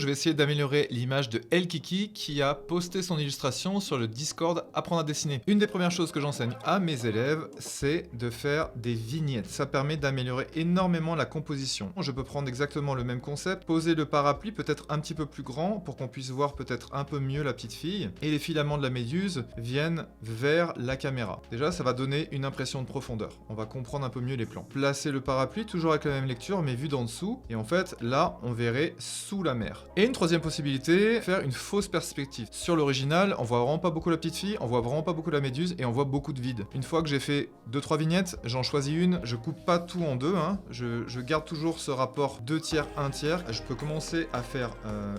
Je vais essayer d'améliorer l'image de Elkiki qui a posté son illustration sur le Discord Apprendre à dessiner. Une des premières choses que j'enseigne à mes élèves, c'est de faire des vignettes. Ça permet d'améliorer énormément la composition. Je peux prendre exactement le même concept, poser le parapluie peut-être un petit peu plus grand pour qu'on puisse voir peut-être un peu mieux la petite fille. Et les filaments de la méduse viennent vers la caméra. Déjà, ça va donner une impression de profondeur. On va comprendre un peu mieux les plans. Placer le parapluie, toujours avec la même lecture, mais vu d'en dessous. Et en fait, là, on verrait sous la mer. Et une troisième possibilité, faire une fausse perspective. Sur l'original, on voit vraiment pas beaucoup la petite fille, on voit vraiment pas beaucoup la méduse et on voit beaucoup de vide. Une fois que j'ai fait 2-3 vignettes, j'en choisis une, je coupe pas tout en deux, hein. Je garde toujours ce rapport 2 tiers, 1 tiers. Je peux commencer à faire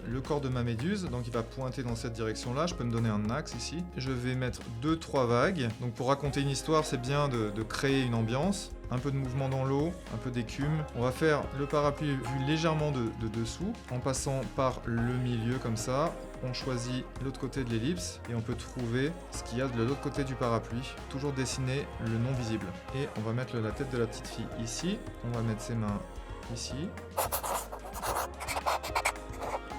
le corps de ma méduse, donc il va pointer dans cette direction-là, je peux me donner un axe ici. Je vais mettre 2-3 vagues, donc pour raconter une histoire, c'est bien de créer une ambiance. Un peu de mouvement dans l'eau, un peu d'écume. On va faire le parapluie vu légèrement de dessous, en passant par le milieu comme ça. On choisit l'autre côté de l'ellipse et on peut trouver ce qu'il y a de l'autre côté du parapluie. Toujours dessiner le non visible. Et on va mettre la tête de la petite fille ici. On va mettre ses mains ici.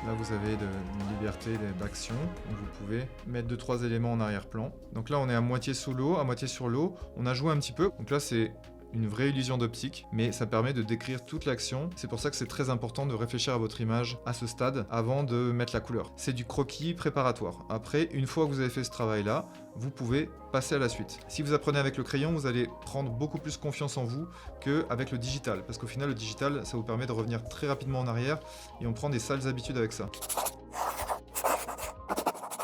Là, vous avez une liberté d'action, donc vous pouvez mettre 2-3 éléments en arrière-plan. Donc là, on est à moitié sous l'eau, à moitié sur l'eau. On a joué un petit peu. Donc là, c'est une vraie illusion d'optique, mais ça permet de décrire toute l'action. C'est pour ça que c'est très important de réfléchir à votre image à ce stade avant de mettre la couleur. C'est du croquis préparatoire. Après, une fois que vous avez fait ce travail-là, vous pouvez passer à la suite. Si vous apprenez avec le crayon, vous allez prendre beaucoup plus confiance en vous qu'avec le digital, parce qu'au final, le digital, ça vous permet de revenir très rapidement en arrière et on prend des sales habitudes avec ça.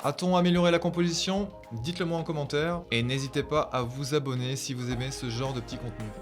A-t-on amélioré la composition? Dites-le moi en commentaire et n'hésitez pas à vous abonner si vous aimez ce genre de petits contenus.